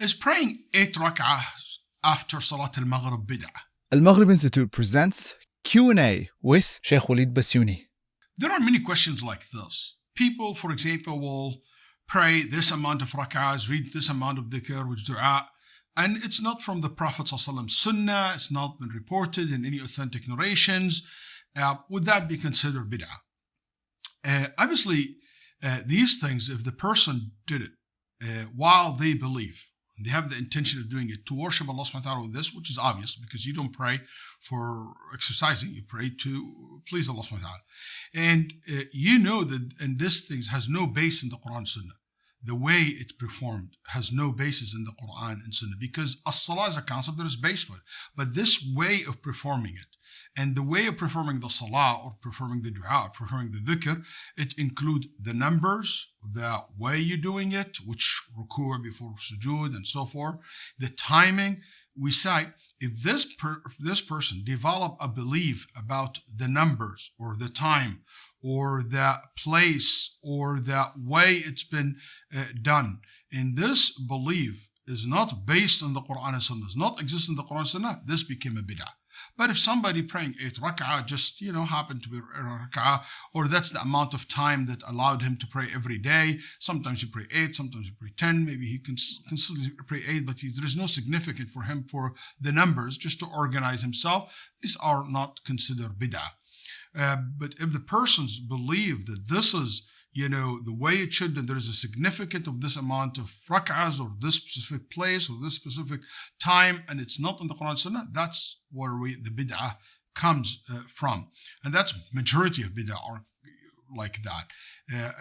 Is praying 8 rak'ah after Salat al-Maghrib bid'ah? AlMaghrib Institute presents Q&A with Sheikh Waleed Basyouni. There are many questions like this. People, for example, will pray this amount of rak'ahs, read this amount of dhikr, which dua, and it's not from the Prophet ﷺ sunnah, it's not been reported in any authentic narrations. Would that be considered bid'ah? Obviously, these things, if the person did it while they believe, they have the intention of doing it to worship Allah subhanahu wa ta'ala with this, which is obvious because you don't pray for exercising, you pray to please Allah subhanahu wa ta'ala. And you know that, and this thing has no base in the Quran and Sunnah. The way it performed has no basis in the Quran and Sunnah because as-salah is a concept that is base for it. But this way of performing it, and the way of performing the salah or performing the dua or performing the dhikr, it includes the numbers, the way you're doing it, which ruku' before sujood and so forth, the timing. We say if this person develop a belief about the numbers or the time or the place or the way it's been done, and this belief is not based on the Quran and Sunnah, does not exist in the Quran and Sunnah, this became a bid'ah. But if somebody praying 8 rak'ah just, happened to be a rak'ah, or that's the amount of time that allowed him to pray every day, sometimes he pray 8, sometimes he pray 10, maybe he can pray 8, but there is no significance for him for the numbers, just to organize himself, these are not considered bid'ah. But if the persons believe that this is the way it should, and there is a significance of this amount of rak'ahs or this specific place or this specific time, and it's not in the Quran and Sunnah, that's where the bid'ah comes from. And that's majority of bid'ah are like that.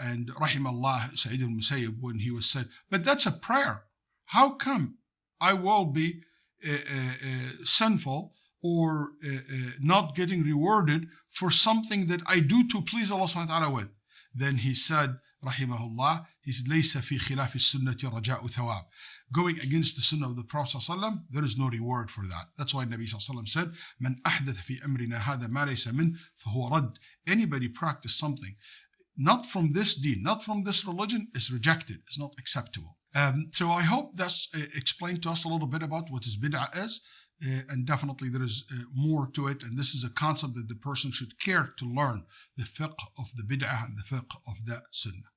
And rahimallah Sa'id al-Musayyib, when he was said, but that's a prayer. How come I will be sinful or not getting rewarded for something that I do to please Allah subhanahu wa ta'ala with? Then he said, rahimahullah, he said, لَيْسَ فِي خِلَافِ السُنَّةِ رَجَاءُ ثَوَابٍ. Going against the sunnah of the Prophet ﷺ, there is no reward for that. That's why Nabi ﷺ said, مَنْ أَحْدَثَ فِي أَمْرِنَا هَذَا مَا لَيْسَ مِنْهُ فَهُوَ رَدٌّ. Anybody practice something not from this deen, not from this religion, is rejected, is not acceptable. So I hope that's explained to us a little bit about what is bid'ah is. And definitely there is more to it, and this is a concept that the person should care to learn, the fiqh of the bid'ah and the fiqh of the sunnah.